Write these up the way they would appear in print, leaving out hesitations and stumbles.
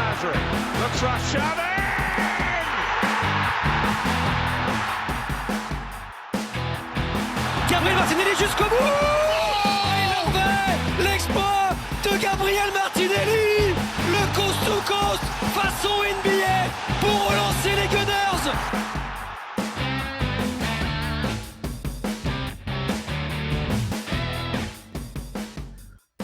Looks Rashad in! Gabriel Martinelli jusqu'au bout. Oh, il a fait l'exploit de Gabriel Martinelli. Le coast to coast façon NBA pour relancer les Gunners.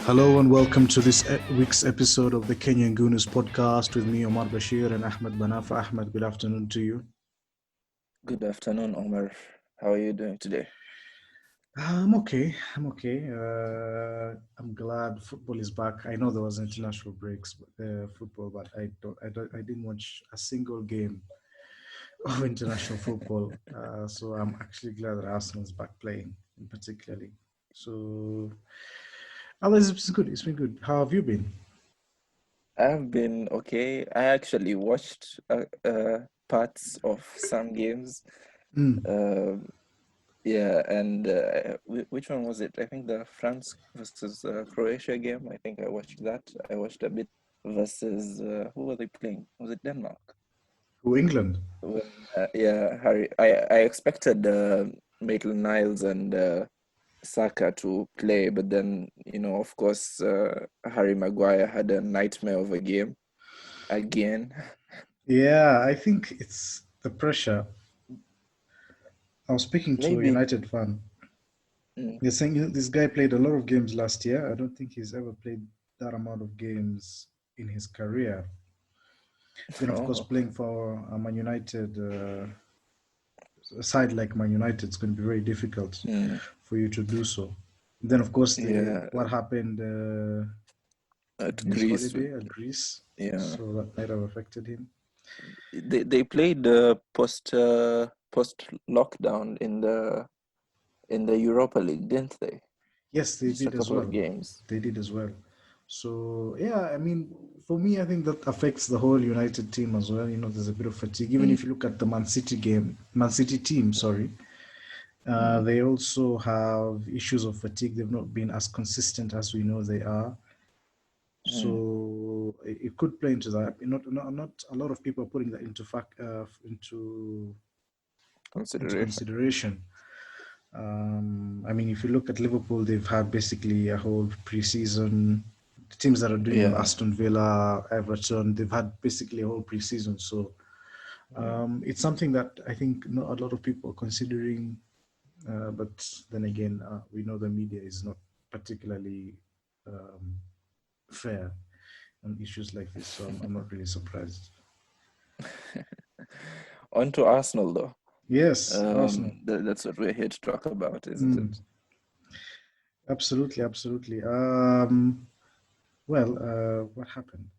Hello and welcome to this week's episode of the Kenyan Gunners podcast with me, Omar Bashir and Ahmed Banafa. Ahmed, good afternoon to you. Good afternoon, Omar. How are you doing today? I'm okay. I'm glad football is back. I know there was international breaks, football, but I didn't watch a single game of international football. So I'm actually glad that Arsenal is back playing, particularly. So. Otherwise, it's good. It's been good. How have you been? I've been okay. I actually watched parts of some games. Which one was it? I think the France versus Croatia game. I think I watched that. I watched a bit versus who were they playing? Was it Denmark? Who, England? Harry. I expected Maitland-Niles and Xhaka to play, but then, of course, Harry Maguire had a nightmare of a game again. Yeah, I think it's the pressure. I was speaking to a United fan. They're saying this guy played a lot of games last year. I don't think he's ever played that amount of games in his career. Then, of course, playing for Man United, a side like Man United, it's going to be very difficult for you to do so. Then, of course, what happened at Greece. Yeah. So that might have affected him. They played post lockdown in the Europa League, didn't they? Yes, they did as well. Games. They did as well. So yeah, I mean, for me, I think that affects the whole United team as well. There's a bit of fatigue. Even if you look at the Man City team, they also have issues of fatigue. They've not been as consistent as we know they are. So it could play into that. Not a lot of people are putting that into consideration. I mean, if you look at Liverpool, they've had basically a whole pre-season. The teams that are doing Aston Villa, Everton, they've had basically a whole pre-season. So it's something that I think not a lot of people are considering. But then again, we know the media is not particularly fair on issues like this. So I'm not really surprised. On to Arsenal, though. Yes, Arsenal. That's what we're here to talk about, isn't it? Absolutely. What happened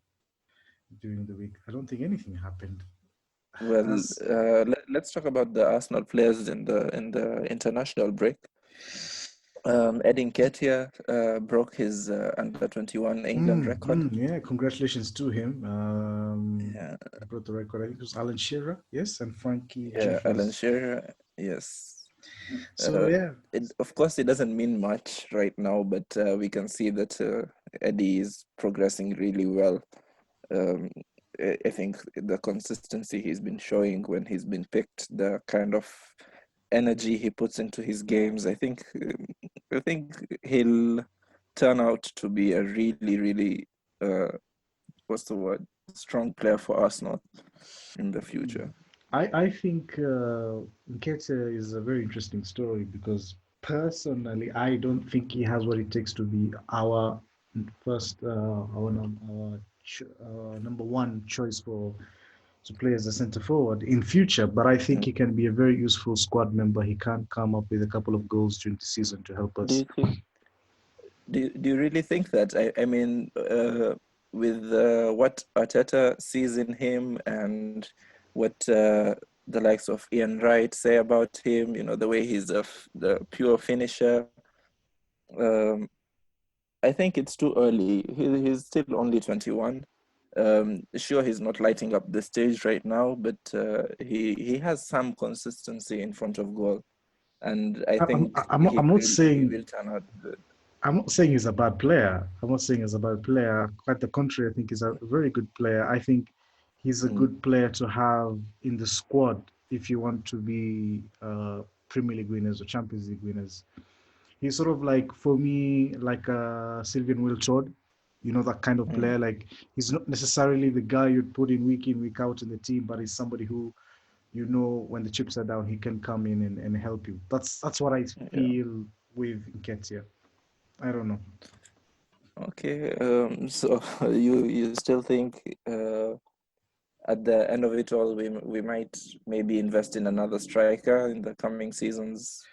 during the week? I don't think anything happened. Well, let's talk about the Arsenal players in the international break. Eddie Nketiah broke his under-21 England record. Yeah, congratulations to him. He broke the record. I think it was Alan Shearer, yes, and Frankie Jeffers. Alan Shearer, yes. So of course, it doesn't mean much right now, but we can see that Eddie is progressing really well. I think the consistency he's been showing when he's been picked, the kind of energy he puts into his games, I think he'll turn out to be a really, really strong player for Arsenal in the future. I think Nketiah is a very interesting story because personally, I don't think he has what it takes to be our first, number one choice to play as a centre forward in future. But I think he can be a very useful squad member. He can come up with a couple of goals during the season to help us. Do you really think that? I mean, with what Arteta sees in him and what the likes of Ian Wright say about him, the way he's the pure finisher. I think it's too early. He's still only 21. Sure, he's not lighting up the stage right now, but he has some consistency in front of goal, and I think I'm not saying he will turn out good. I'm not saying he's a bad player. I'm not saying he's a bad player. Quite the contrary, I think he's a very good player. I think he's a Mm, good player to have in the squad if you want to be Premier League winners or Champions League winners. He's sort of like, for me, like Sylvian Wiltord, that kind of mm, player. Like, he's not necessarily the guy you'd put in, week out in the team, but he's somebody who, when the chips are down, he can come in and help you. That's what I yeah. feel with Nketiah. I don't know. Okay. So you still think at the end of it all, we might maybe invest in another striker in the coming seasons,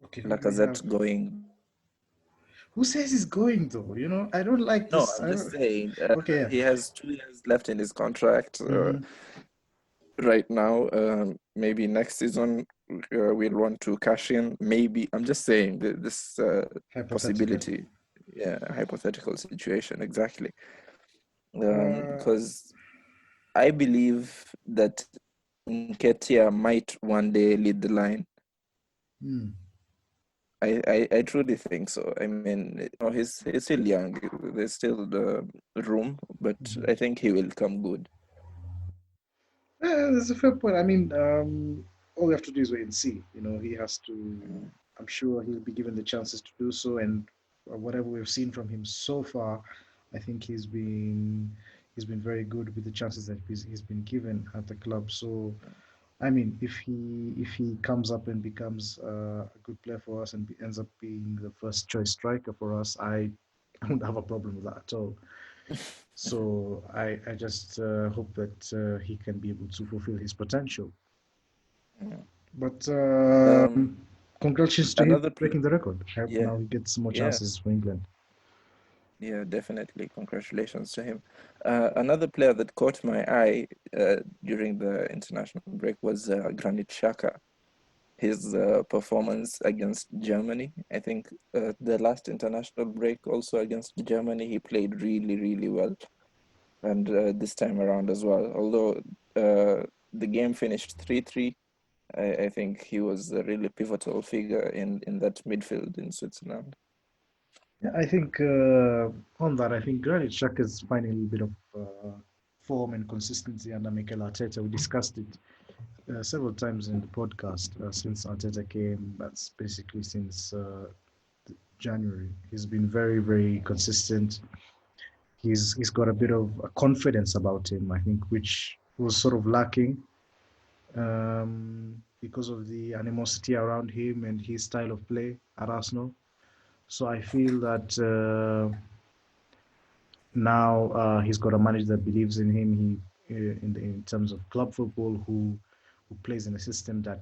Okay, who do we have? Lacazette going. Who says he's going though? I don't like No, this. I'm I just don't. saying Okay, yeah. he has 2 years left in his contract Mm-hmm. right now. Maybe next season we'll want to cash in. Maybe I'm just saying this Hypothetical. possibility. Yeah, hypothetical situation exactly. Uh, Because I believe that Nketiah might one day lead the line. hmm. I truly think so. I mean, he's still young. There's still the room, but Mhm. I think he will come good. Yeah, that's a fair point. I mean, all we have to do is wait and see. He has to. Mm, I'm sure he'll be given the chances to do so, and whatever we've seen from him so far, I think he's been very good with the chances that he's been given at the club. So, I mean, if he comes up and becomes a good player for us and ends up being the first choice striker for us, I don't have a problem with that at all. So I just hope that he can be able to fulfill his potential. mm. But Um, congratulations to him another, breaking the record. I hope yeah, now he gets more yeah, chances for England. yeah, definitely. Congratulations to him. Another player that caught my eye during the international break was Granit Xhaka. His performance against Germany. I think the last international break also against Germany, he played really, really well. And this time around as well. Although the game finished 3-3, I think he was a really pivotal figure in that midfield in Switzerland. Yeah, I think on that, I think Granit Xhaka is finding a little bit of form and consistency under Mikel Arteta. We discussed it several times in the podcast since Arteta came. That's basically since January. He's been very, very consistent. He's got a bit of a confidence about him, I think, which was sort of lacking because of the animosity around him and his style of play at Arsenal. So I feel that now he's got a manager that believes in him. In terms of club football, who plays in a system that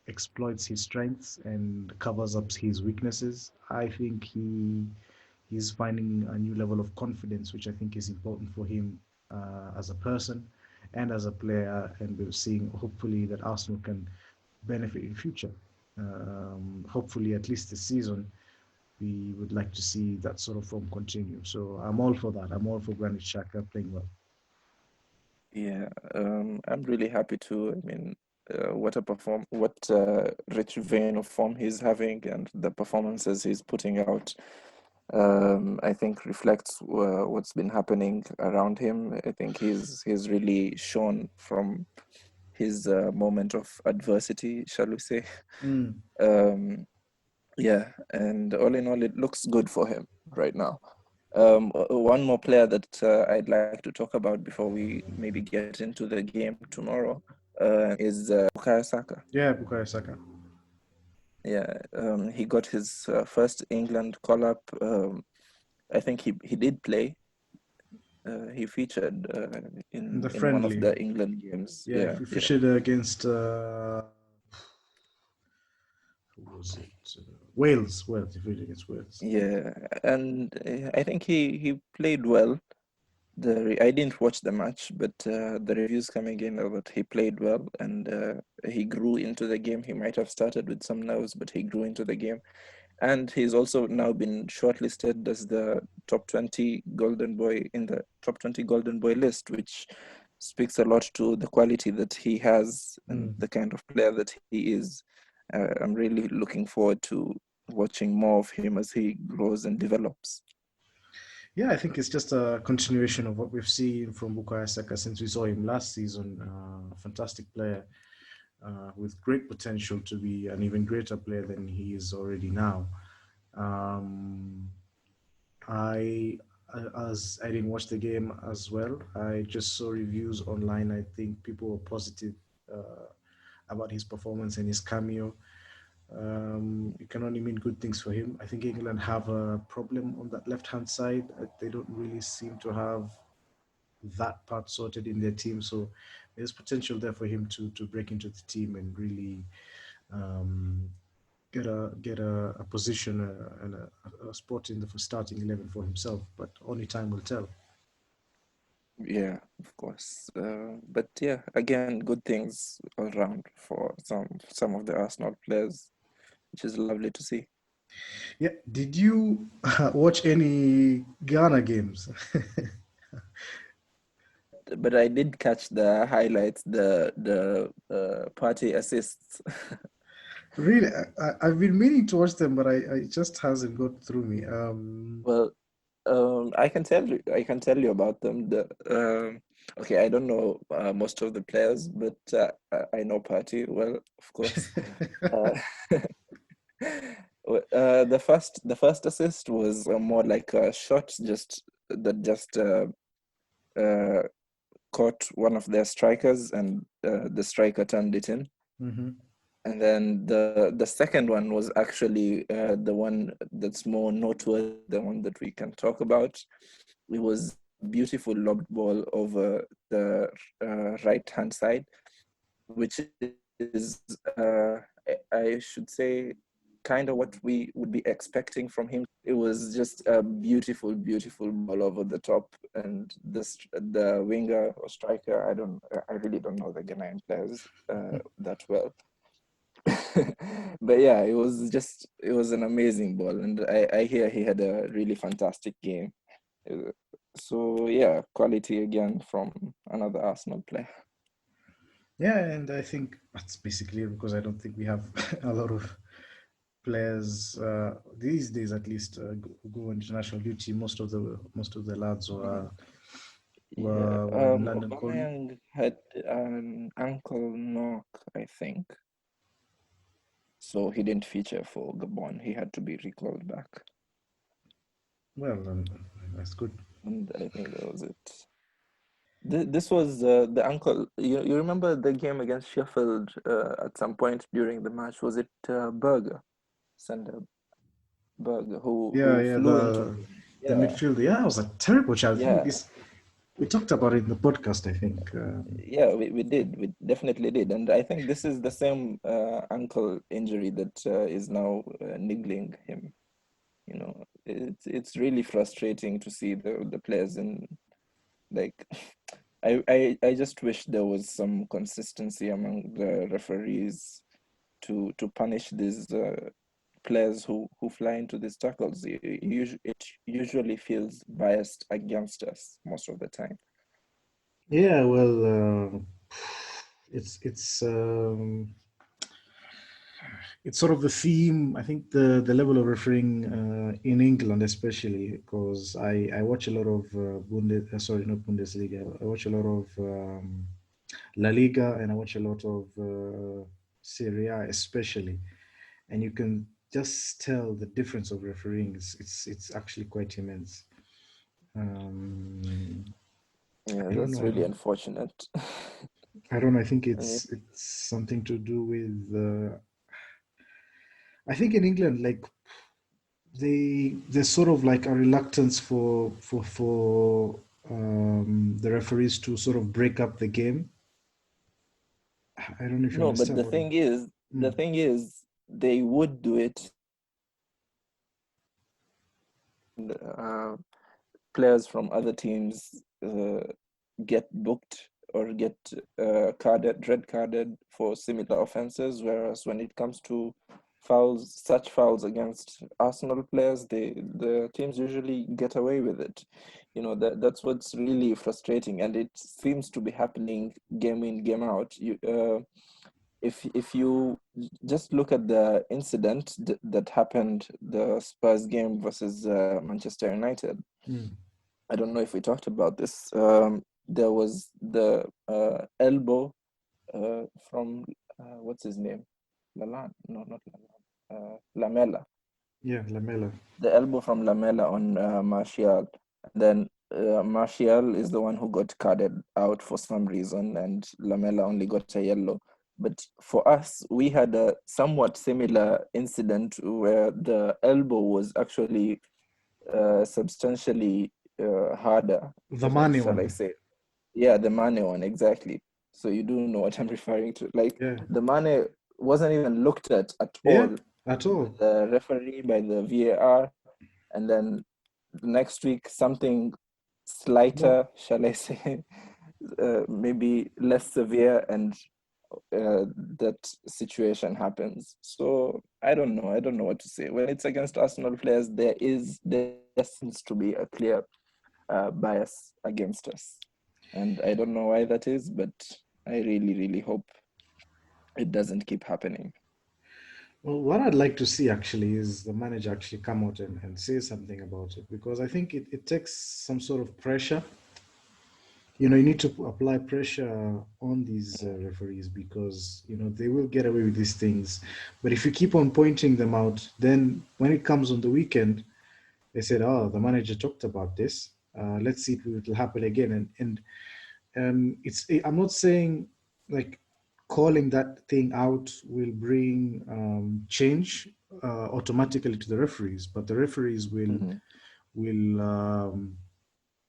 exploits his strengths and covers up his weaknesses. I think he's finding a new level of confidence, which I think is important for him as a person and as a player. And we're seeing hopefully that Arsenal can benefit in future. Hopefully, at least this season, we would like to see that sort of form continue. So I'm all for that. I'm all for Granit Xhaka playing well. Yeah, I'm really happy too. I mean, what rich vein of form he's having, and the performances he's putting out. I think reflects what's been happening around him. I think he's really shown from his moment of adversity, shall we say. Mm. Um, yeah, and all in all, it looks good for him right now. One more player that I'd like to talk about before we maybe get into the game tomorrow is Bukayo Saka. Yeah, Bukayo Saka. Yeah, he got his first England call-up. I think he did play. He featured In the in one of friendly. the England games. Yeah, Yeah, if we yeah, featured against who was it? Wales. Wales. If we against Wales. yeah. And I think he played well. I didn't watch the match, but the reviews coming in are that he played well and he grew into the game. He might have started with some nerves, but he grew into the game. And he's also now been shortlisted as the top 20 Golden Boy in the top 20 Golden Boy list, which speaks a lot to the quality that he has and Mm. the kind of player that he is. I'm really looking forward to watching more of him as he grows and develops. Yeah, I think it's just a continuation of what we've seen from Bukayo Saka since we saw him last season. Fantastic player with great potential to be an even greater player than he is already now. Um, I, as I didn't watch the game as well, I just saw reviews online. I think people were positive uh, about his performance and his cameo. It can only mean good things for him. I think England have a problem on that left-hand side. They don't really seem to have that part sorted in their team. So there's potential there for him to break into the team and really um, get a position and a spot in the starting 11 for himself. But only time will tell. Yeah, of course. But yeah, again, good things all around for some of the Arsenal players, which is lovely to see. Yeah. Did you watch any Ghana games? But I did catch the highlights, the party assists. Really, I've been meaning to watch them, but I it just hasn't got through me. Well, I can tell you about them. Okay, I don't know most of the players, but I know Party well, of course. Uh, the first assist was more like a shot, just uh, caught one of their strikers, and the striker turned it in. Mhm. And then the second one was actually the one that's more noteworthy, the one that we can talk about. It was a beautiful lobbed ball over the right hand side, which is I should say kind of what we would be expecting from him. It was just a beautiful, beautiful ball over the top, and the winger or striker, I really don't know the Ghanaian players that well. But yeah, it was an amazing ball, and I hear he had a really fantastic game. Uh, So yeah, quality again from another Arsenal player. Yeah, and I think that's basically it because I don't think we have a lot of players these days, at least, who go on international duty. Most of the lads Yeah, were in London calling. Aubameyang had an ankle knock, I think, so he didn't feature for Gabon. He had to be recalled back, Well, that's good. and I think that was it. This was the ankle. You remember the game against Sheffield at some point during the match? Was it Berger, Sander Berger, Yeah, who yeah. flew into him? The Yeah, midfield. Yeah, it was a terrible challenge. I think yeah. this we talked about it in the podcast. I think. Yeah, we did. We definitely did. And I think this is the same ankle injury that is now niggling him. It's really frustrating to see the players in, like, I just wish there was some consistency among the referees to punish these players who fly into these tackles. It usually feels biased against us most of the time. Yeah. Well, it's it's sort of the theme. I think the level of refereeing in England, especially because I watch a lot of sorry, not Bundesliga. I watch a lot of La Liga and I watch a lot of Serie A, especially, and you can just tell the difference of refereeing. It's actually quite immense. Um, Yeah, I don't that's know. I really don't. unfortunate. I don't know. I think Yeah. it's something to do with. I think in England, like there's sort of like a reluctance for the referees to sort of break up the game. I don't know if you No, but understand the what. thing is, the Mm. thing is, they would do it. Uh, Players from other teams get booked or get red carded for similar offenses. Whereas when it comes to such fouls against Arsenal players, the teams usually get away with it. That's what's really frustrating, and it seems to be happening game in, game out. if you just look at the incident that happened, the Spurs game versus Manchester United. I don't know if we talked about this. There was the elbow from what's his name? Lalan? No, not Lalan. Lamela. Yeah, Lamela. The elbow from Lamela on Martial. Then Martial is the one who got carded out for some reason, and Lamela only got a yellow. But for us, we had a somewhat similar incident where the elbow was actually substantially harder. The Mane Shall I one. say? Yeah, the Mane one, exactly. So you do know what I'm referring to. Like the Mane wasn't even looked at all. At all. By the referee, by the VAR, and then next week something slighter, shall I say, maybe less severe, and that situation happens. So I don't know what to say. When it's against Arsenal players, there seems to be a clear bias against us, and I don't know why that is, but I really hope it doesn't keep happening. Well, what I'd like to see actually is the manager actually come out and say something about it, because I think it takes some sort of pressure. You need to apply pressure on these referees, because they will get away with these things. But if you keep on pointing them out, then when it comes on the weekend, they said, "Oh, the manager talked about this. Let's see if it will happen again." And I'm not saying like calling that thing out will bring change automatically to the referees, but the referees will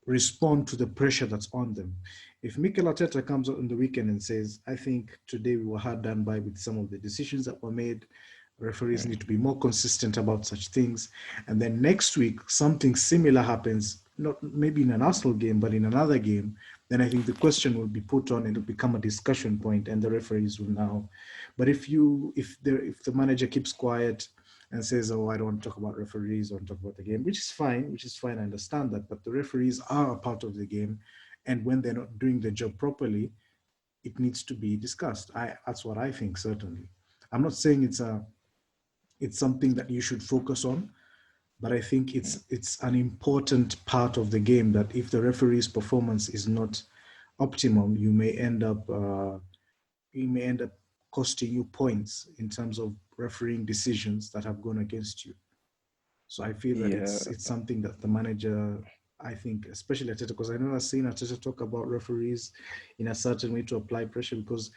respond to the pressure that's on them. If Mikel Arteta comes out on the weekend and says, "I think today we were hard done by with some of the decisions that were made. Referees need to be more consistent about such things," and then next week something similar happens, not maybe in an Arsenal game, but in another game, then I think the question will be put on and it'll become a discussion point, and the referees will now. But if the manager keeps quiet and says, "Oh, I don't want to talk about referees, I want to talk about the game," which is fine, I understand that, but the referees are a part of the game, and when they're not doing the job properly, it needs to be discussed. That's what I think, certainly. I'm not saying it's something that you should focus on, but I think it's an important part of the game that if the referee's performance is not optimum, you may end up costing you points in terms of refereeing decisions that have gone against you. So I feel that it's something that the manager, I think, especially Arteta, because I know I've seen Arteta talk about referees in a certain way to apply pressure, because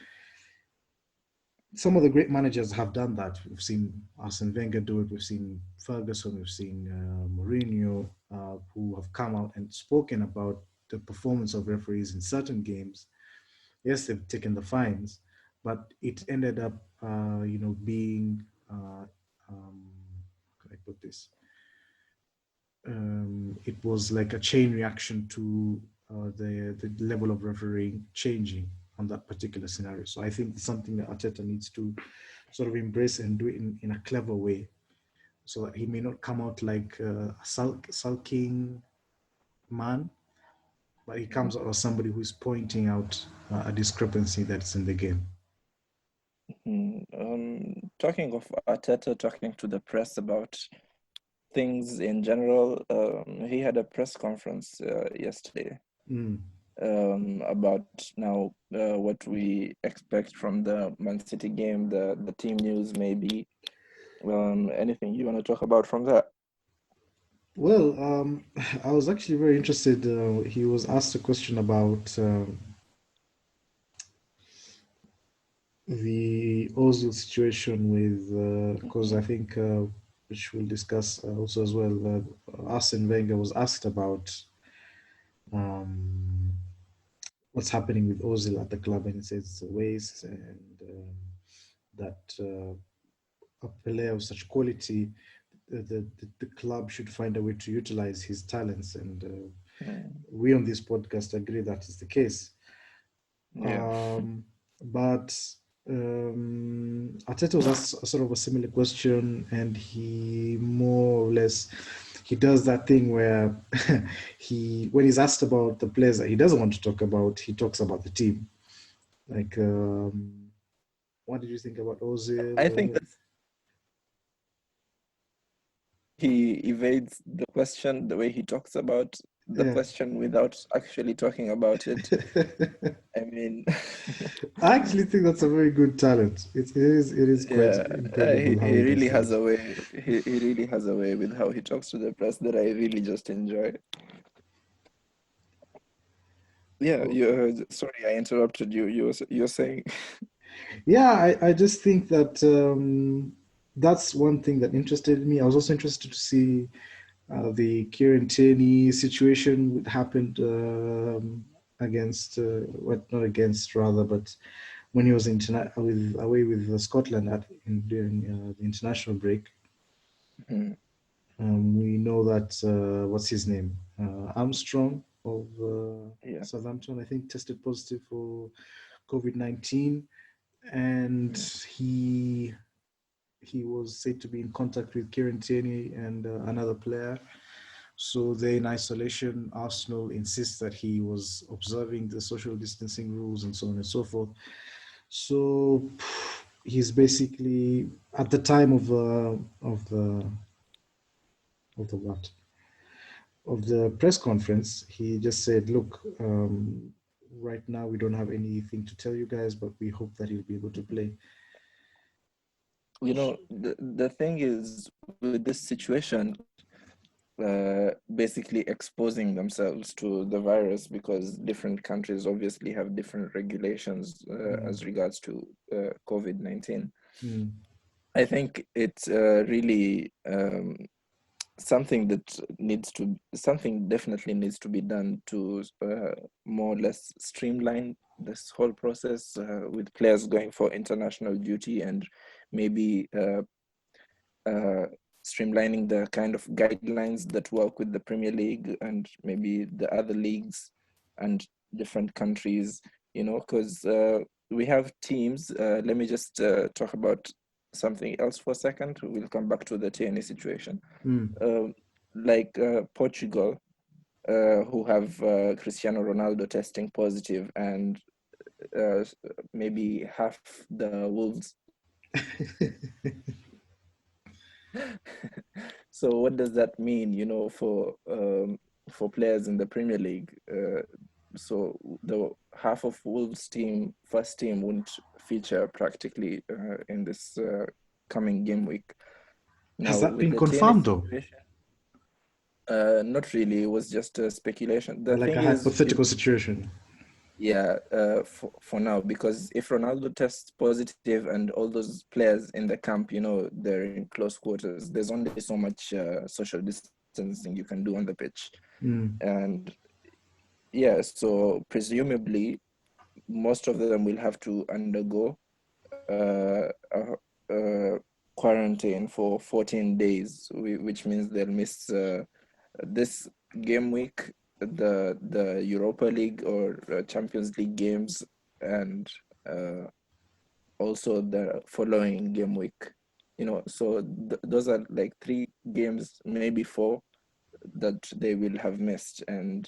some of the great managers have done that. We've seen Arsene Wenger do it. We've seen Ferguson. We've seen Mourinho, who have come out and spoken about the performance of referees in certain games. Yes, they've taken the fines, but it ended up, being, how can I put this? It was like a chain reaction to the level of refereeing changing on that particular scenario. So I think it's something that Arteta needs to sort of embrace and do it in a clever way, so that he may not come out like a sulking man, but he comes out as somebody who's pointing out a discrepancy that's in the game. Talking of Arteta talking to the press about things in general, he had a press conference yesterday about now what we expect from the Man City game, the team news maybe. Anything you want to talk about from that? Well, I was actually very interested. He was asked a question about the Ozil situation with, because I think, which we'll discuss also as well, Arsene Wenger was asked about what's happening with Ozil at the club, and he says it's a waste, and that a player of such quality, the club should find a way to utilize his talents, and we on this podcast agree that is the case. But Arteta was asked sort of a similar question, and he more or less does that thing where when he's asked about the players that he doesn't want to talk about, he talks about the team. Like what did you think about Ozil? I think that he evades the question the way he talks about the question without actually talking about it. I mean, I actually think that's a very good talent. It is quite incredible how he he does really has that. a way. He really has a way with how he talks to the press that I really just enjoy. Yeah, you. Sorry, I interrupted you. You're saying. Yeah, I just think that that's one thing that interested me. I was also interested to see the Kieran Tierney situation that happened against, not against rather, but when he was away with Scotland during the international break. Mhm. We know that what's his name, Armstrong of Yeah. Southampton, I think, tested positive for COVID-19, and he was said to be in contact with Kieran Tierney and another player. So they're in isolation. Arsenal insists that he was observing the social distancing rules and so on and so forth. So he's basically at the time of the what of the press conference, he just said, "Look, right now we don't have anything to tell you guys, but we hope that he'll be able to play." You know, the thing is with this situation, basically exposing themselves to the virus because different countries obviously have different regulations as regards to COVID-19. I think it's really something definitely needs to be done to more or less streamline this whole process with players going for international duty and maybe streamlining the kind of guidelines that work with the Premier League and maybe the other leagues and different countries, because we have teams. Let me just talk about something else for a second. We'll come back to the TNA situation. Like Portugal, who have Cristiano Ronaldo testing positive and maybe half the Wolves. So what does that mean, for players in the Premier League? So the half of Wolves' first team won't feature practically in this coming game week. Now, Has that with been the confirmed though? Not really. It was just a speculation. The Like a thing is, hypothetical situation. yeah, for now, because if Ronaldo tests positive and all those players in the camp, they're in close quarters, there's only so much social distancing you can do on the pitch. And yeah, so presumably most of them will have to undergo a quarantine for 14 days, which means they'll miss this game week, the Europa League or Champions League games, and also the following game week. So those are like 3 games, maybe 4, that they will have missed, and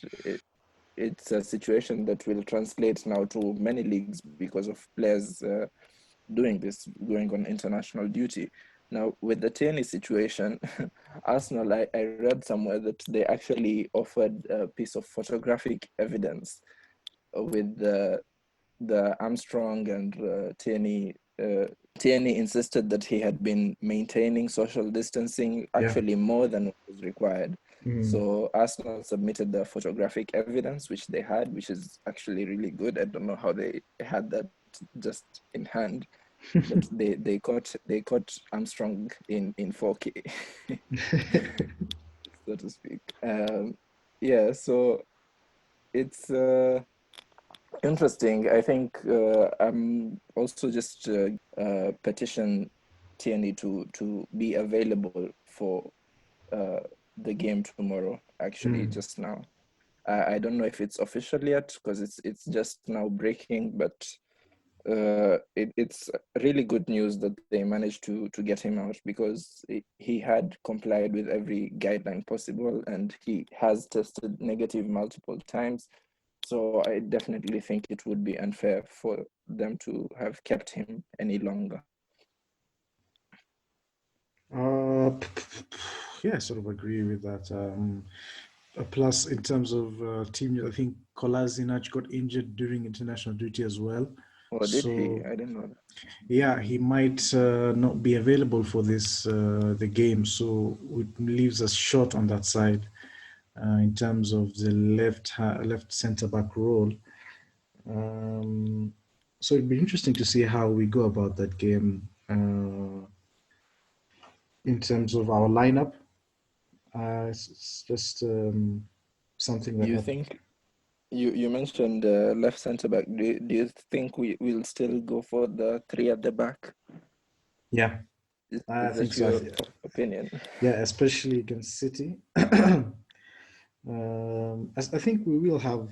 it's a situation that will translate now to many leagues because of players doing this, going on international duty. Now, with the Tierney situation, Arsenal, I read somewhere that they actually offered a piece of photographic evidence with the Armstrong and Tierney. Tierney insisted that he had been maintaining social distancing actually more than was required. So Arsenal submitted the photographic evidence, which they had, which is actually really good. I don't know how they had that just in hand, but they caught Armstrong in 4K, so to speak. Yeah, so it's interesting. I think I'm also just petition Tierney to be available for the game tomorrow. Actually, just now. I don't know if it's official yet because it's just now breaking, but it's really good news that they managed to get him out because he had complied with every guideline possible and he has tested negative multiple times. So I definitely think it would be unfair for them to have kept him any longer. Yeah, I sort of agree with that. Plus, in terms of team, I think Kolasinac got injured during international duty as well. Or did he? So I didn't know that. yeah, he might not be available for the game, so it leaves us short on that side in terms of the left centre back role. So it'd be interesting to see how we go about that game in terms of our lineup. It's just something that You think you mentioned left centre back. Do you think we will still go for the three at the back? yeah, I Is think that so. your opinion? Yeah, especially against City. I think we will have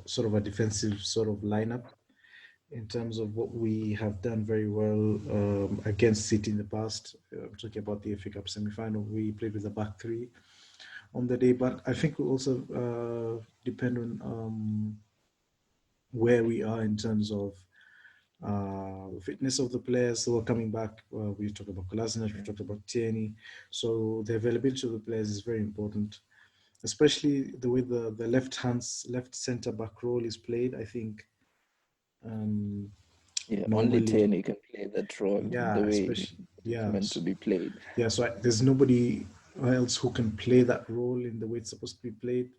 sort of a defensive sort of lineup in terms of what we have done very well against City in the past. I'm talking about the FA Cup semi-final. We played with a back three on the day, but I think we also depend on where we are in terms of fitness of the players who are coming back. We talked about Kolasinac, we talked about Tierney. So the availability of the players is very important, especially the way the left centre back role is played. I think Yeah, only normally, Tierney can play that role the yeah, way especially it's yeah, meant to be played. yeah. So there's nobody else who can play that role in the way it's supposed to be played.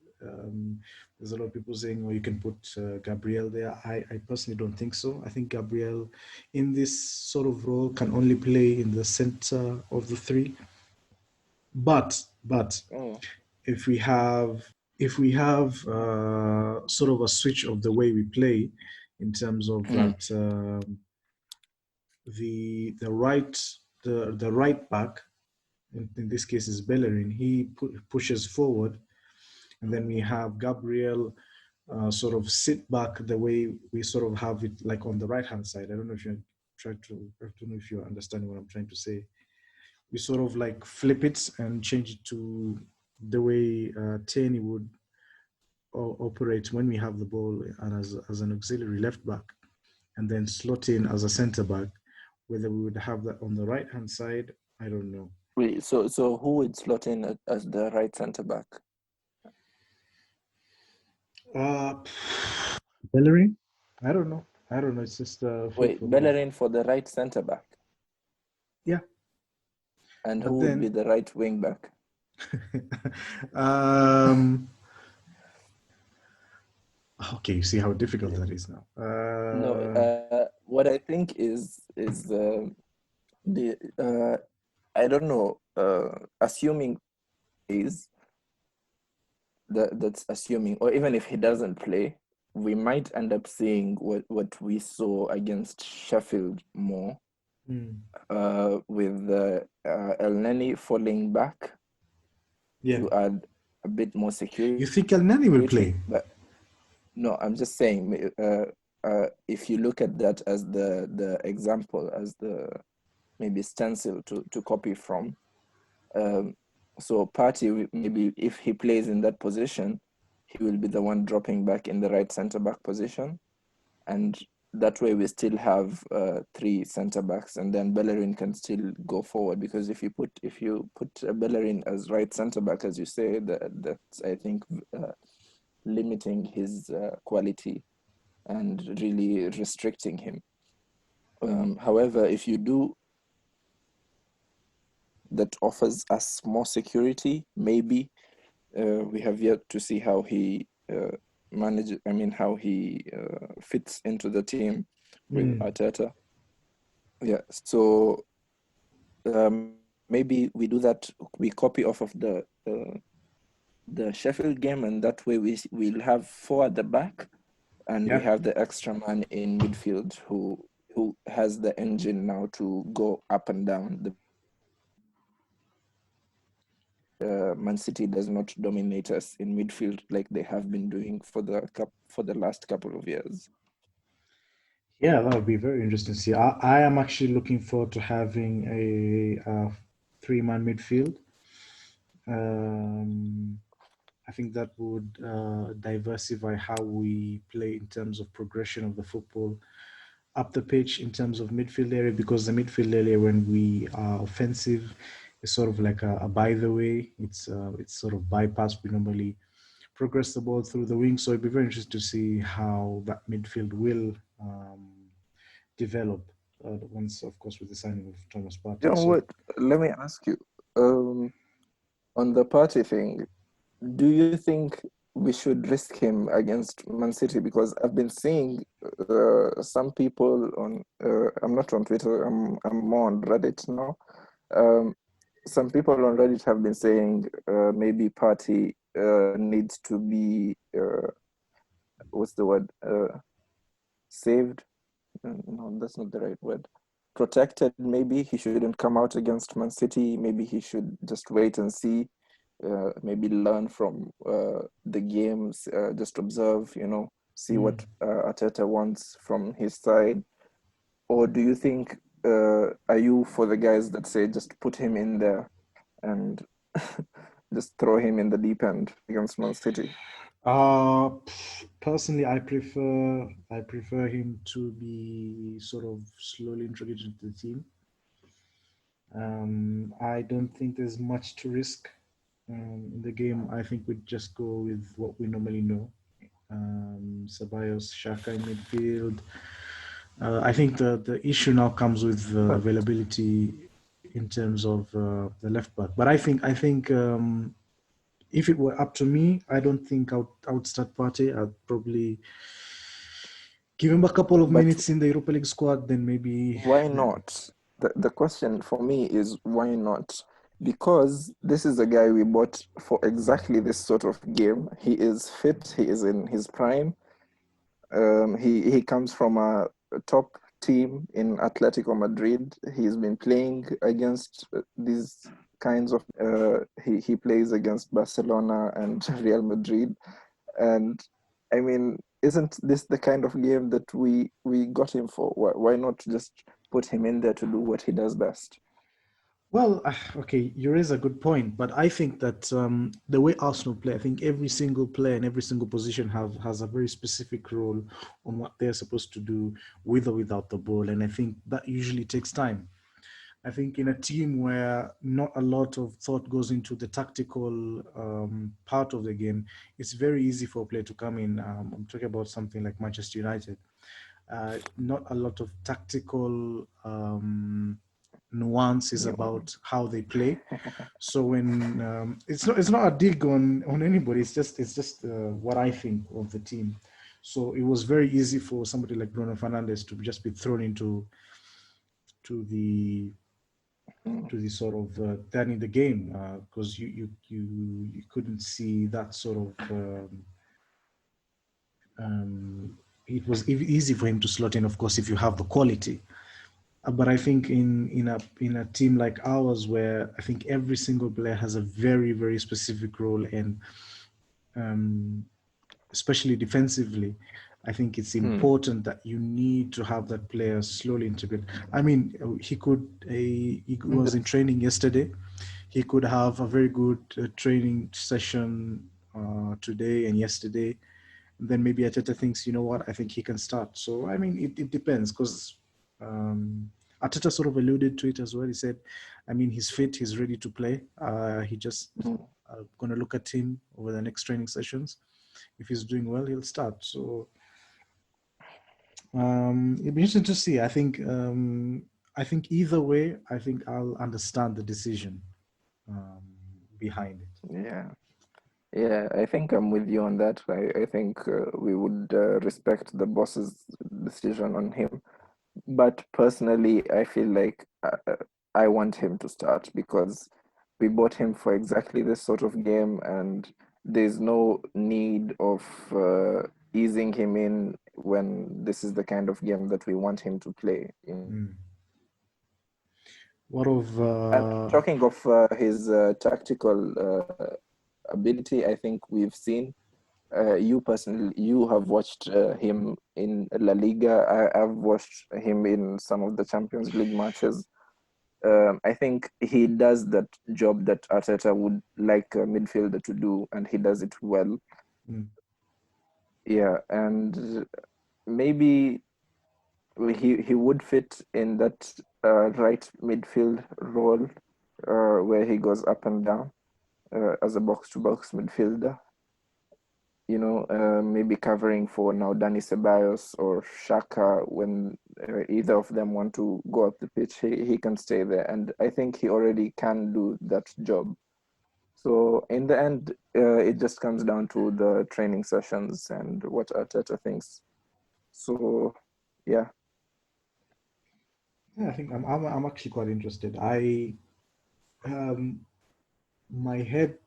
There's a lot of people saying, "Oh, you can put Gabriel there." I personally don't think so. I think Gabriel, in this sort of role, can only play in the center of the three. But Oh. if we have sort of a switch of the way we play in terms of Mm. that the right the right back in this case is Bellerin. He pushes forward, and then we have Gabriel sort of sit back the way we sort of have it like on the right hand side. I don't know if you're trying to. I don't know if you're understanding what I'm trying to say. We sort of like flip it and change it to the way Tierney would operate when we have the ball and as an auxiliary left back, and then slot in as a centre back. Whether we would have that on the right hand side, I don't know. Wait, so who would slot in as the right centre back? Uh, Bellerin? I don't know. I don't know. It's just food Wait, for thought. Bellerin for the right centre back. Yeah. And But who would be the right wing back? Okay, you see how difficult that is now. No, what I think is the I don't know. Assuming is that's assuming, or even if he doesn't play, we might end up seeing what we saw against Sheffield more, with El Neni falling back to add a bit more security. You think El Neni will play? But no, I'm just saying, if you look at that as the example, as the maybe stencil to copy from, so Partey, maybe if he plays in that position, he will be the one dropping back in the right centre back position, and that way we still have three centre backs, and then Bellerin can still go forward, because if you put Bellerin as right centre back, as you say, that's I think limiting his quality and really restricting him. However, if you do that offers us more security, maybe we have yet to see how he manages. I mean, how he fits into the team with Arteta. Yeah, so maybe we do that. We copy off of the Sheffield game, and that way we'll have four at the back, and we have the extra man in midfield who has the engine now to go up and down. Man City does not dominate us in midfield like they have been doing for the last couple of years. Yeah, that would be very interesting to see. I am actually looking forward to having a three-man midfield. I think that would diversify how we play in terms of progression of the football up the pitch in terms of midfield area, because the midfield area, when we are offensive, is sort of like a by the way. It's sort of bypass. We normally progress the ball through the wing. So it'd be very interesting to see how that midfield will develop once, of course, with the signing of Thomas Partey. John, what? Let me ask you, on the party thing, do you think we should risk him against Man City? Because I've been seeing some people on, I'm not on Twitter, I'm more on Reddit now. Some people on Reddit have been saying maybe Partey needs to be, what's the word? Saved? No, that's not the right word. Protected, maybe. He shouldn't come out against Man City. Maybe he should just wait and see. Maybe learn from the games, just observe, see what Arteta wants from his side. Or do you think, are you for the guys that say just put him in there and just throw him in the deep end against Man City? Personally, I prefer him to be sort of slowly introduced into the team. I don't think there's much to risk in the game. I think we'd just go with what we normally know. Ceballos, Xhaka in midfield. I think the issue now comes with availability in terms of the left back. But I think if it were up to me, I don't think I would start Partey. I'd probably give him a couple of minutes in the Europa League squad, then maybe. Why not? The question for me is why not? Because this is a guy we bought for exactly this sort of game. He is fit. He is in his prime. He comes from a top team in Atletico Madrid. He's been playing against these kinds of. He plays against Barcelona and Real Madrid, and I mean, isn't this the kind of game that we got him for? Why not just put him in there to do what he does best? Well, okay, you raise a good point, but I think that the way Arsenal play, I think every single player in every single position has a very specific role on what they're supposed to do with or without the ball, and I think that usually takes time. I think in a team where not a lot of thought goes into the tactical part of the game, it's very easy for a player to come in. I'm talking about something like Manchester United. Not a lot of tactical nuances about how they play. So when it's not a dig on anybody. It's just what I think of the team. So it was very easy for somebody like Bruno Fernandes to just be thrown into the sort of turning the game because you couldn't see that sort of. It was easy for him to slot in, of course, if you have the quality. But I think in a team like ours, where I think every single player has a very, very specific role, and especially defensively, I think it's important that you need to have that player slowly integrate. I mean, he was in training yesterday. He could have a very good training session today and yesterday. And then maybe Arteta thinks, you know what, I think he can start. So, I mean, it depends, because Arteta sort of alluded to it as well. He said, I mean, he's fit, he's ready to play. He just going to look at him over the next training sessions. If he's doing well, he'll start. So it'd be interesting to see. I think either way, I think I'll understand the decision behind it. Yeah, I think I'm with you on that. I think we would respect the boss's decision on him. But personally, I feel like I want him to start because we bought him for exactly this sort of game, and there's no need of easing him in when this is the kind of game that we want him to play. What of talking of his tactical ability, I think we've seen. You personally, you have watched him in La Liga. I've watched him in some of the Champions League matches. I think he does that job that Arteta would like a midfielder to do, and he does it well. Yeah, and maybe he would fit in that right midfield role where he goes up and down as a box-to-box midfielder. Maybe covering for now Dani Ceballos or Xhaka when either of them want to go up the pitch, he can stay there. And I think he already can do that job. So in the end, it just comes down to the training sessions and what Arteta thinks. So, yeah. Yeah, I think I'm actually quite interested. My head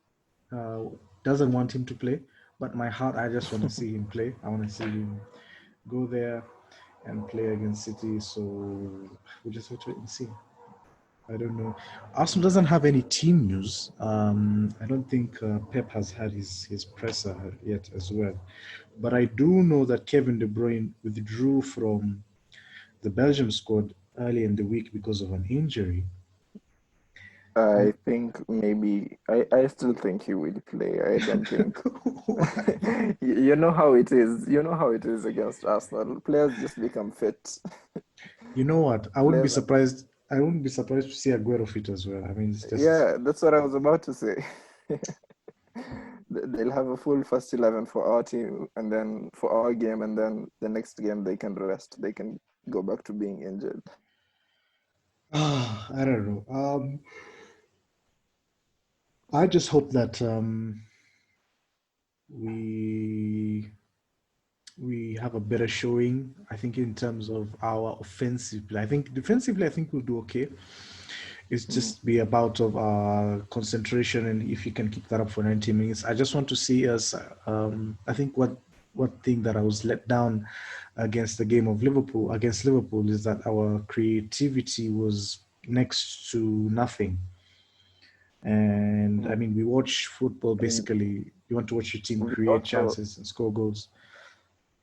uh, doesn't want him to play, but my heart, I just want to see him play. I want to see him go there and play against City. So we just have to wait and see. I don't know. Arsenal doesn't have any team news. I don't think Pep has had his presser yet as well. But I do know that Kevin De Bruyne withdrew from the Belgium squad early in the week because of an injury. I think maybe I still think he will play. I don't think you know how it is. You know how it is against Arsenal. Players just become fit. You know what? I wouldn't be Players, surprised. I wouldn't be surprised to see Aguero fit as well. I mean, it's just yeah, that's what I was about to say. They'll have a full first 11 for our team, and then for our game, and then the next game they can rest. They can go back to being injured. I don't know. I just hope that we we have a better showing. I think in terms of our offensive play. I think defensively, I think we'll do okay. It's just be about of our concentration, and if you can keep that up for 90 minutes. I just want to see us. I think what thing that I was let down against the game of Liverpool against Liverpool is that our creativity was next to nothing. And I mean, we watch football And basically. You want to watch your team we create also chances and score goals.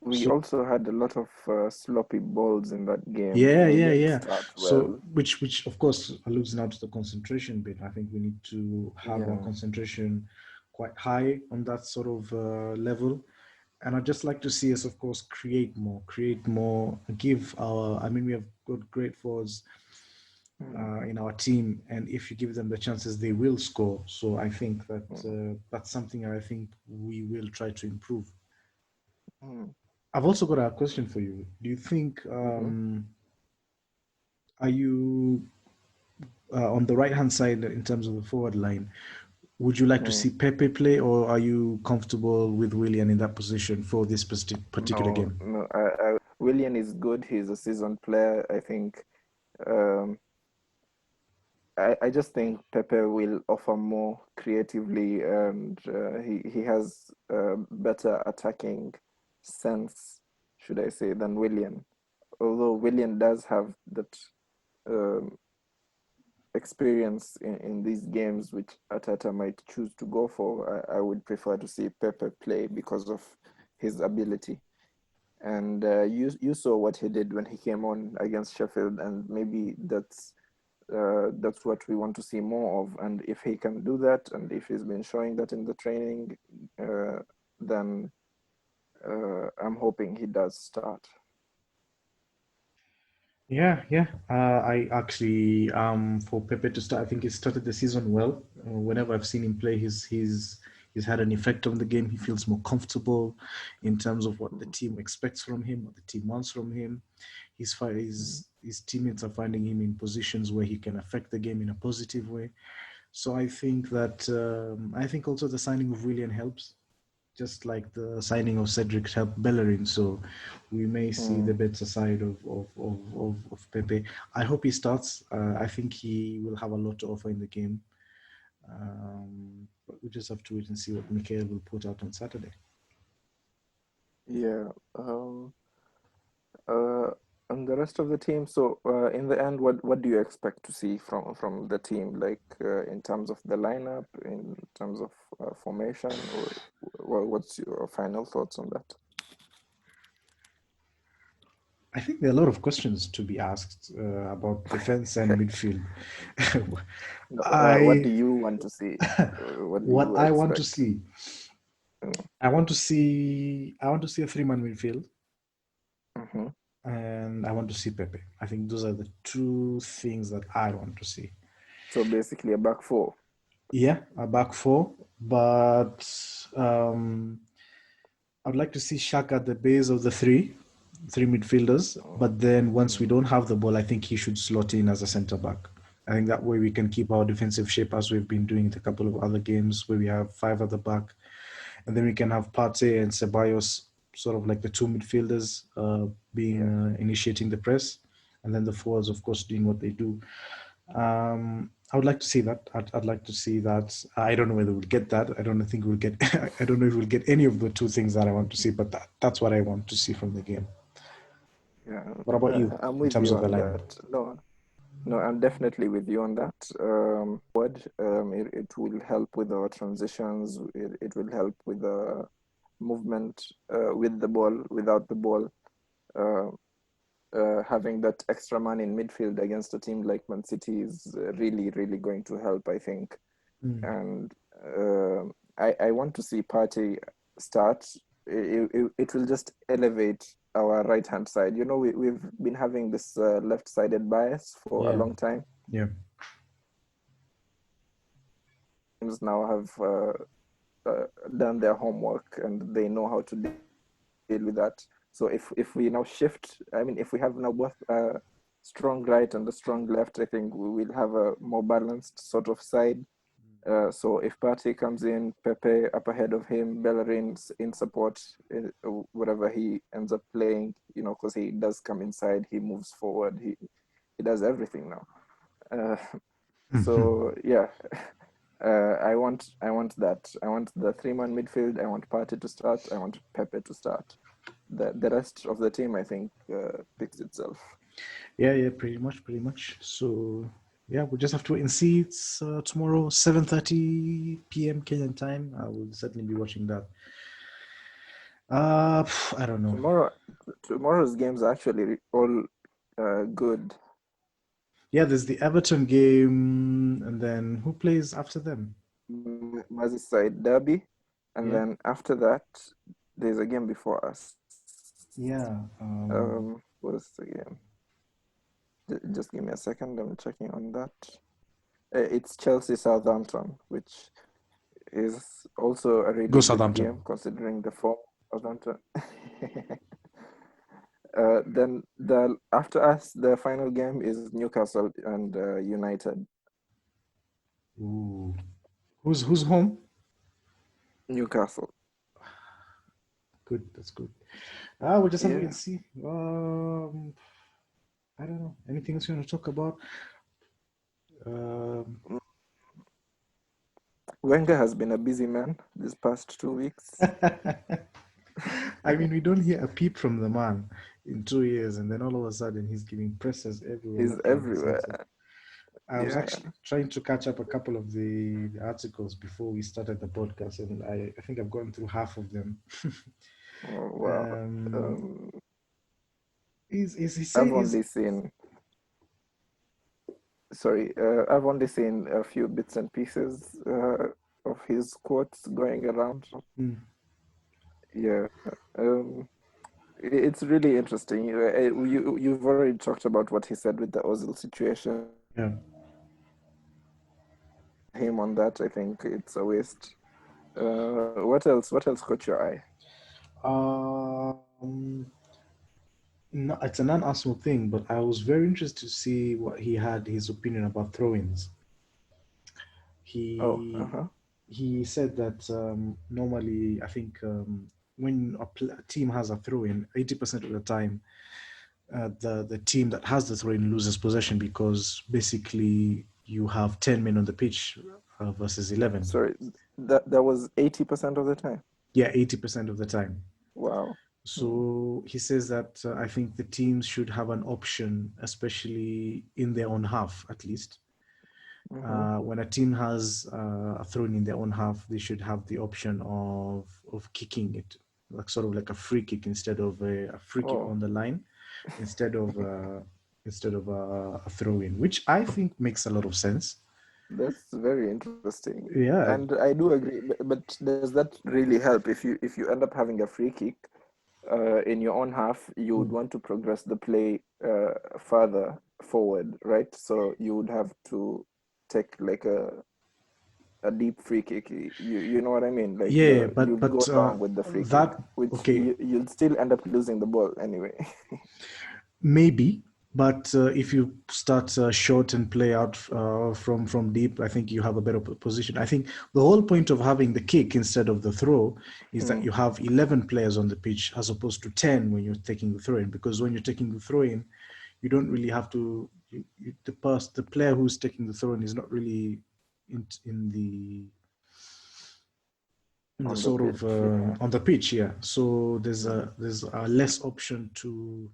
we So also had a lot of sloppy balls in that game. yeah, We yeah, didn't yeah. start So well. which of course alludes now to the concentration bit. I think we need to have our Yeah. concentration quite high on that sort of level. And I'd just like to see us, of course, create more, give our. I mean, we have got great forwards Mm, in our team, and if you give them the chances, they will score. So I think that mm, that's something I think we will try to improve. mm, I've also got a question for you. Do you think mhm, are you on the right hand side in terms of the forward line? Would you like to mm. see Pepe play, or are you comfortable with Willian in that position for this particular No, game? no. Willian is good. He's a seasoned player. I think. Um, I just think Pepe will offer more creatively, and he has better attacking sense, should I say, than Willian. Although Willian does have that um, experience in these games, which Atata might choose to go for, I would prefer to see Pepe play because of his ability. And you saw what he did when he came on against Sheffield, and maybe that's what we want to see more of. And if he can do that, and if he's been showing that in the training, then I'm hoping he does start. Yeah, yeah. I actually, for Pepe to start, I think he started the season well. Whenever I've seen him play, he's had an effect on the game. He feels more comfortable in terms of what the team expects from him, what the team wants from him. His teammates are finding him in positions where he can affect the game in a positive way. So I think also the signing of Willian helps, just like the signing of Cedric helped Bellerin. So we may see the Mm, better side of Pepe. I hope he starts. I think he will have a lot to offer in the game. But we just have to wait and see what Mikel will put out on Saturday. yeah. Uh, and the rest of the team. So, in the end, what do you expect to see from the team, like in terms of the lineup, in terms of formation, or what's your final thoughts on that? I think there are a lot of questions to be asked about defense and midfield. What do I you want to see? What do what you I want to expect? see. I want to see a three-man midfield, Hmm. and I want to see Pepe. I think those are the two things that I want to see. So basically a back four. Yeah, a back four, but um, I'd like to see Xhaka at the base of the three midfielders. But then once we don't have the ball, I think he should slot in as a centre back. I think that way we can keep our defensive shape as we've been doing in a couple of other games where we have five at the back, and then we can have Partey and Ceballos sort of like the two midfielders being initiating the press, and then the forwards, of course, doing what they do. I would like to see that. I'd like to see that. I don't know whether we'll get that. I don't think we'll get. I don't know if we'll get any of the two things that I want to see, but that's what I want to see from the game. Yeah, What about you I'm in with terms you of the on lineup? that. No, I'm definitely with you on that. It will help with our transitions. It will help with the movement with the ball, without the ball. Uh, Having that extra man in midfield against a team like Man City is really, really going to help, I think. Mm. And I want to see Partey start. It will just elevate our right hand side. You know, we've been having this left sided bias for a Yeah, long time. yeah. Teams now have done their homework and they know how to deal with that. So if we now shift, I mean, if we have now both strong right and a strong left, I think we will have a more balanced sort of side. So if Partey comes in, Pepe up ahead of him, Bellerin in support, whatever he ends up playing, you know, because he does come inside, he moves forward, he does everything now. Uh, so yeah, I want that. I want the three-man midfield. I want Partey to start. I want Pepe to start. The rest of the team, I think, picks itself. Yeah, pretty much. So yeah, we'll just have to wait and see. It's tomorrow, 7:30 p.m. Kenyan time. I will certainly be watching that. I don't know. Tomorrow's games are actually all good. Yeah, there's the Everton game, and then who plays after them? Merseyside derby, and Yeah, then after that, there's a game before us. yeah. What is the game? Just give me a second. I'm checking on that. It's Chelsea Southampton, which is also a Go really good Southampton. game considering the form of Southampton. Then the after us, the final game is Newcastle and United. Ooh. Who's home? Newcastle. Good, that's good. We'll just have to wait and Yeah. see. I don't know. Anything else you want to talk about? Um, Wenger has been a busy man this past 2 weeks. I mean, we don't hear a peep from the man in 2 years, and then all of a sudden he's giving presses everywhere, He's left, right, and center. everywhere. I was Yeah. actually trying to catch up a couple of the articles before we started the podcast, and I think I've gone through half of them. Oh, wow. um, he's I've saying only seen, sorry, I've only seen a few bits and pieces of his quotes going around. Yeah. Um, it's really interesting. You've already talked about what he said with the Ozil situation. yeah. Him on that, I think it's a waste. What else? What else caught your eye? Um, no, it's a non-Arsenal thing, but I was very interested to see what he had his opinion about throw-ins. Oh, He uh-huh. he said that normally I think when a team has a throw-in, 80% of the time, the team that has the throw-in loses possession because basically you have 10 men on the pitch versus 11. Sorry, that was 80% of the time. Yeah, 80% of the time. Wow. So he says that I think the teams should have an option, especially in their own half, at least. Mm-hmm. When a team has a throw in their own half, they should have the option of kicking it, like sort of like a free kick instead of a free kick Oh, on the line. instead of a throw-in, which I think makes a lot of sense. That's very interesting. Yeah, And I do agree, but does that really help if you end up having a free kick in your own half, you would want to progress the play further forward, right? So you would have to take like a deep free kick. You know what I mean? Like yeah, you'd go but long with the free kick, that which okay. you'll still end up losing the ball anyway. Maybe, but if you start short and play out from deep, I think you have a better position. I think the whole point of having the kick instead of the throw is that you have 11 players on the pitch as opposed to 10 when you're taking the throw in. Because when you're taking the throw in, you don't really have to. The player who's taking the throw in is not really in the On the sort of pitch, yeah. on the pitch, yeah. So there's a less option to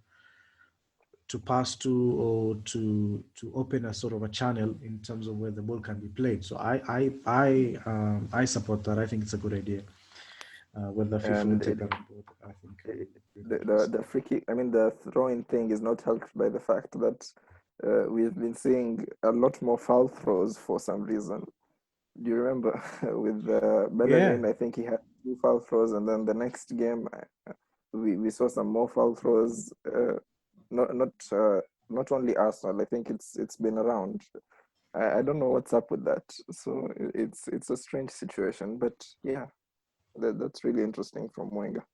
pass to or to open a sort of a channel in terms of where the ball can be played. So I support that. I think it's a good idea. Whether FIFA will And take that on board, I think it, would be interesting. the free kick, I mean, the throwing thing is not helped by the fact that we've been seeing a lot more foul throws for some reason. Do you remember with Yeah, Bellerin? I think he had 2 foul throws, and then the next game we saw some more foul throws. Not only Arsenal. I think it's been around. I don't know what's up with that. So it's a strange situation, but yeah, that's really interesting from Wenger.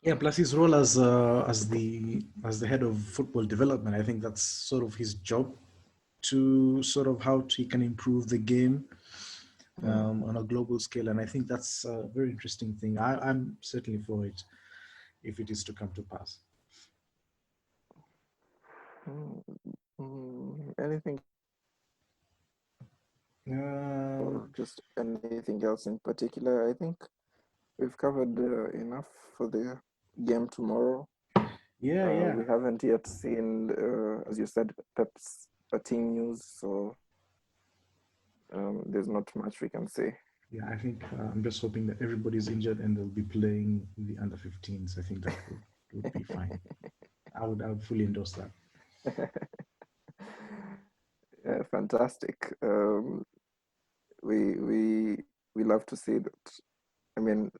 yeah. Plus his role as the head of football development, I think that's sort of his job to sort of he can improve the game on a global scale. And I think that's a very interesting thing. I'm certainly for it if it is to come to pass. Anything Um, or just anything else in particular? I think we've covered enough for the game tomorrow. yeah. We haven't yet seen, as you said, Pep's team news, so there's not much we can say. Yeah, I think I'm just hoping that everybody's injured and they'll be playing the under 15s. I think that would be fine. I would fully endorse that. Yeah, fantastic. We love to see that. I mean,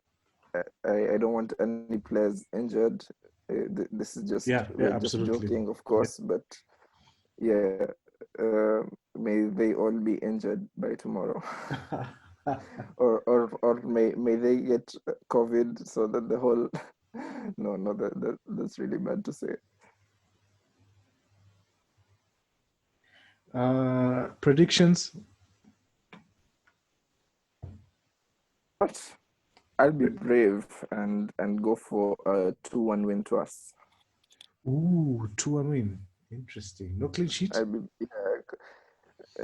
I don't want any players injured. This is just Yeah, we're just absolutely. joking, of Yeah. course, but yeah, may they all be injured by tomorrow, or may they get COVID so that the whole no that's really bad to say. Predictions? But I'll be brave and go for a 2-1 win to us. Ooh, 2-1 win. Interesting. No clean sheet?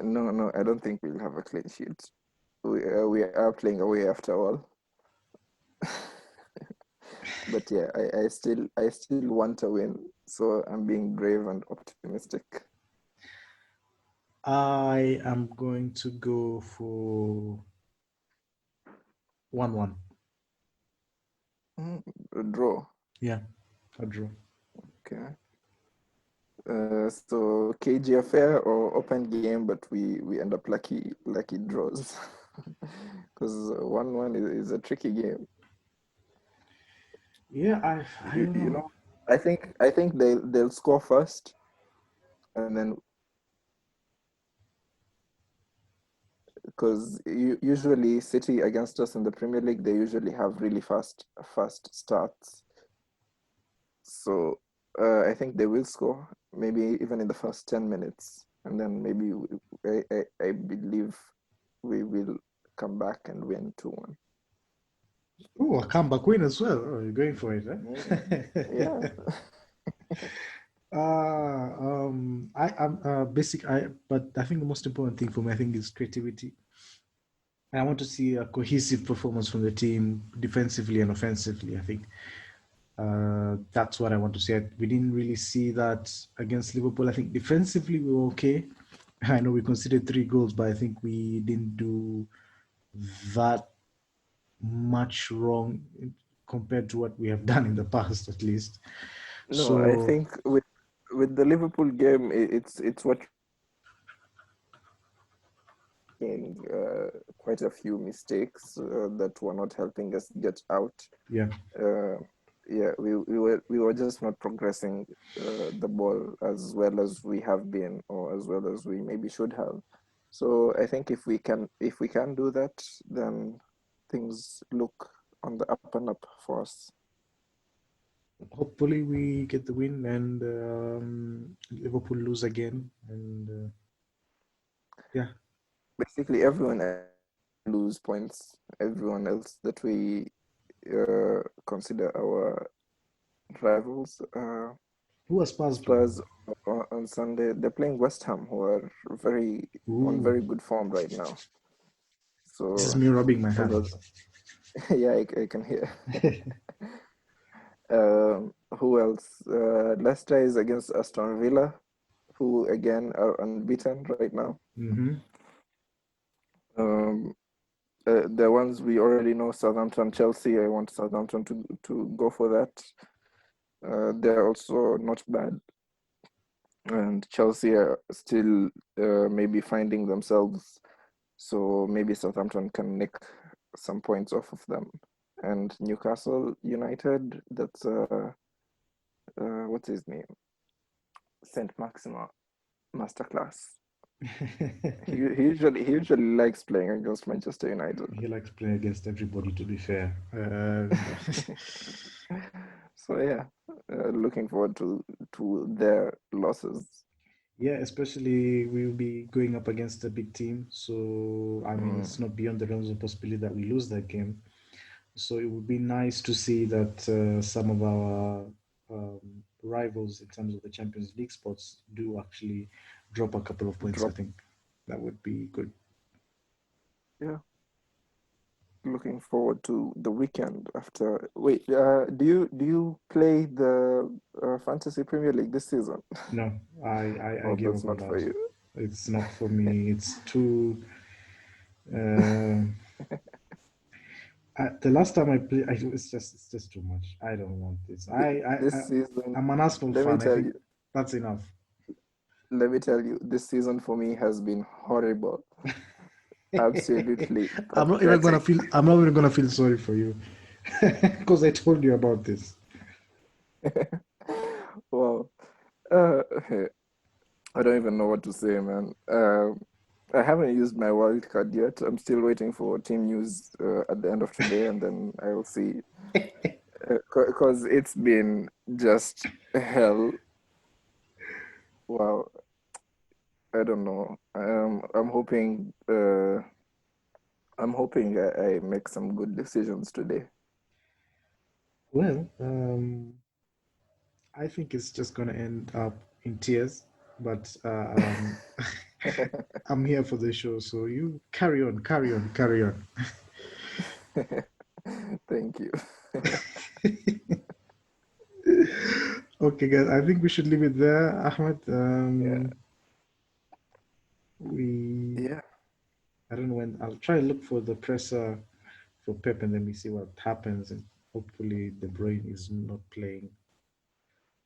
No, I don't think we'll have a clean sheet. We are playing away after all. But yeah, I still want a win, so I'm being brave and optimistic. I am going to go for 1-1. A draw. Yeah, a draw. Okay. So KG affair or open game, but we end up lucky draws because 1-1 is a tricky game. Yeah, I don't You know. know, I think they'll score first, and then because usually City against us in the Premier League, they usually have really fast starts. So I think they will score, maybe even in the first 10 minutes. And then maybe I believe we will come back and win 2-1. Oh, a comeback win as well. Oh, you're going for it, eh? Yeah. But I think the most important thing for me, I think, is creativity. I want to see a cohesive performance from the team, defensively and offensively. I think that's what I want to see. We didn't really see that against Liverpool. I think defensively we were okay. I know we conceded 3 goals, but I think we didn't do that much wrong compared to what we have done in the past, at least. No, I think with the Liverpool game, it's what quite a few mistakes that were not helping us get out. Yeah. We were just not progressing the ball as well as we have been, or as well as we maybe should have. So I think if we can do that, then things look on the up and up for us. Hopefully we get the win and Liverpool lose again, and yeah. Basically, everyone lose points. Everyone else that we consider our rivals. Who are Spurs Spurs on Sunday. They're playing West Ham, who are on very good form right now. So this is me rubbing my for hands. yeah, I can hear. Who else? Leicester is against Aston Villa, who again are unbeaten right now. Mm-hmm. The ones we already know: Southampton, Chelsea. I want Southampton to go for that. They're also not bad, and Chelsea are still maybe finding themselves. So maybe Southampton can nick some points off of them. And Newcastle United, that's what's his name? Saint Maxima Masterclass. he usually likes playing against Manchester United. He likes playing against everybody, to be fair. So yeah, looking forward to their losses. Yeah, especially we'll be going up against a big team. So I mean, it's not beyond the realms of possibility that we lose that game. So it would be nice to see that some of our rivals in terms of the Champions League spots do actually drop a couple of points. I think that would be good. Yeah. Looking forward to the weekend after. Wait, do you play the Fantasy Premier League this season? No, I give that's up on not for that. you. It's not for me. It's too. The last time I played, it's just too much. I don't want this. This season, I'm an Arsenal fan. I think that's enough. Let me tell you, this season for me has been horrible. Absolutely. I'm not even gonna feel sorry for you because I told you about this. Wow. I don't even know what to say, man. I haven't used my wild card yet. I'm still waiting for team news at the end of today, and then I will see. Because it's been just hell. Wow. I don't know. I'm hoping. I'm hoping I make some good decisions today. Well, I think it's just gonna end up in tears, but I'm here for the show, so you carry on. Thank you. Okay, guys, I think we should leave it there, Ahmed. I don't know when. I'll try to look for the presser for Pep, and then we see what happens, and hopefully De Bruyne is not playing.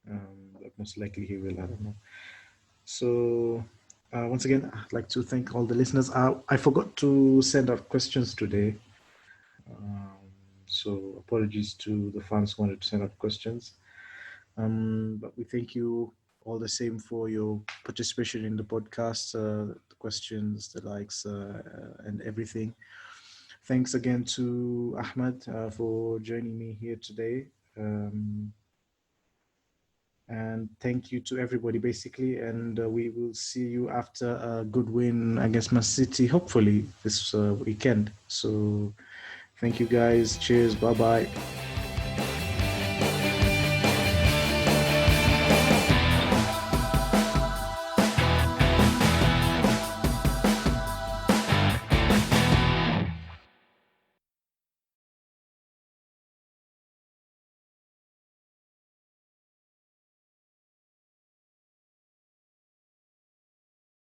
But most likely he will. I don't know. So once again, I'd like to thank all the listeners. I forgot to send out questions today, so apologies to the fans who wanted to send out questions. But we thank you all the same for your participation in the podcast, the questions, the likes, and everything. Thanks again to Ahmed for joining me here today. And thank you to everybody, basically. And we will see you after a good win against Man City, hopefully this weekend. So thank you, guys. Cheers. Bye-bye.